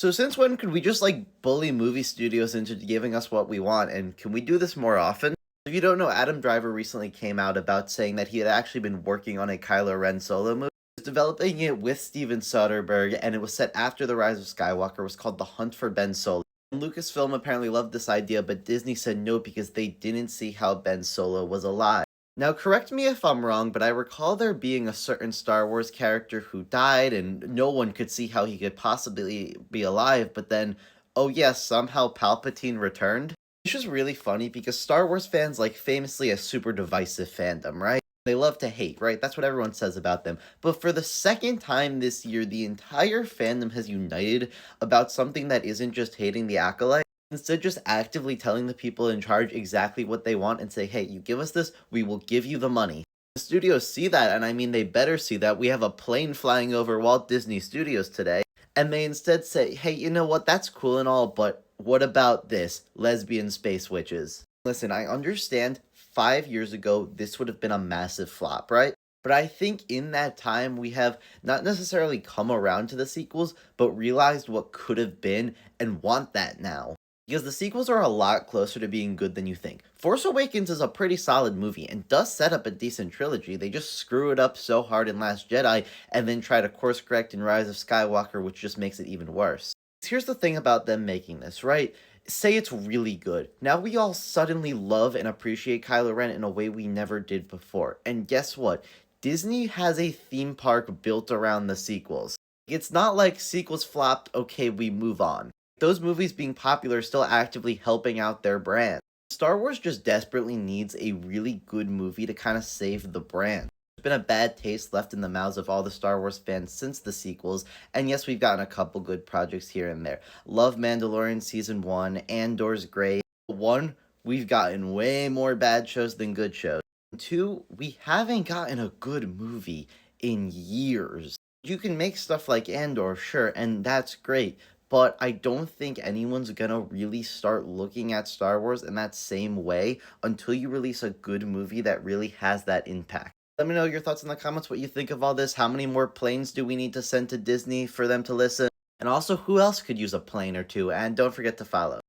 So since when could we just bully movie studios into giving us what we want, and can we do this more often? If you don't know, Adam Driver recently came out about saying that he had actually been working on a Kylo Ren solo movie. He was developing it with Steven Soderbergh, and it was set after The Rise of Skywalker. It was called The Hunt for Ben Solo. And Lucasfilm apparently loved this idea, but Disney said no because they didn't see how Ben Solo was alive. Now, correct me if I'm wrong, but I recall there being a certain Star Wars character who died, and no one could see how he could possibly be alive, but then, oh yes, somehow Palpatine returned? It's just really funny because Star Wars fans, famously a super divisive fandom, right? They love to hate, right? That's what everyone says about them. But for the second time this year, the entire fandom has united about something that isn't just hating the Acolyte. Instead, just actively telling the people in charge exactly what they want and say, hey, you give us this, we will give you the money. The studios see that, and I mean, they better see that. We have a plane flying over Walt Disney Studios today, and they instead say, hey, you know what, that's cool and all, but what about this? Lesbian space witches. Listen, I understand 5 years ago, this would have been a massive flop, right? But I think in that time, we have not necessarily come around to the sequels, but realized what could have been and want that now. Because the sequels are a lot closer to being good than you think. Force Awakens is a pretty solid movie and does set up a decent trilogy. They just screw it up so hard in Last Jedi and then try to course correct in Rise of Skywalker, which just makes it even worse. Here's the thing about them making this, right? Say it's really good. Now we all suddenly love and appreciate Kylo Ren in a way we never did before. And guess what? Disney has a theme park built around the sequels. It's not like sequels flopped, okay, we move on. Those movies being popular are still actively helping out their brand. Star Wars just desperately needs a really good movie to kind of save the brand. There's been a bad taste left in the mouths of all the Star Wars fans since the sequels, and yes, we've gotten a couple good projects here and there. Love Mandalorian Season 1, Andor's great. 1, we've gotten way more bad shows than good shows. 2, we haven't gotten a good movie in years. You can make stuff like Andor, sure, and that's great, but I don't think anyone's gonna really start looking at Star Wars in that same way until you release a good movie that really has that impact. Let me know your thoughts in the comments, what you think of all this. How many more planes do we need to send to Disney for them to listen? And also, who else could use a plane or two? And don't forget to follow.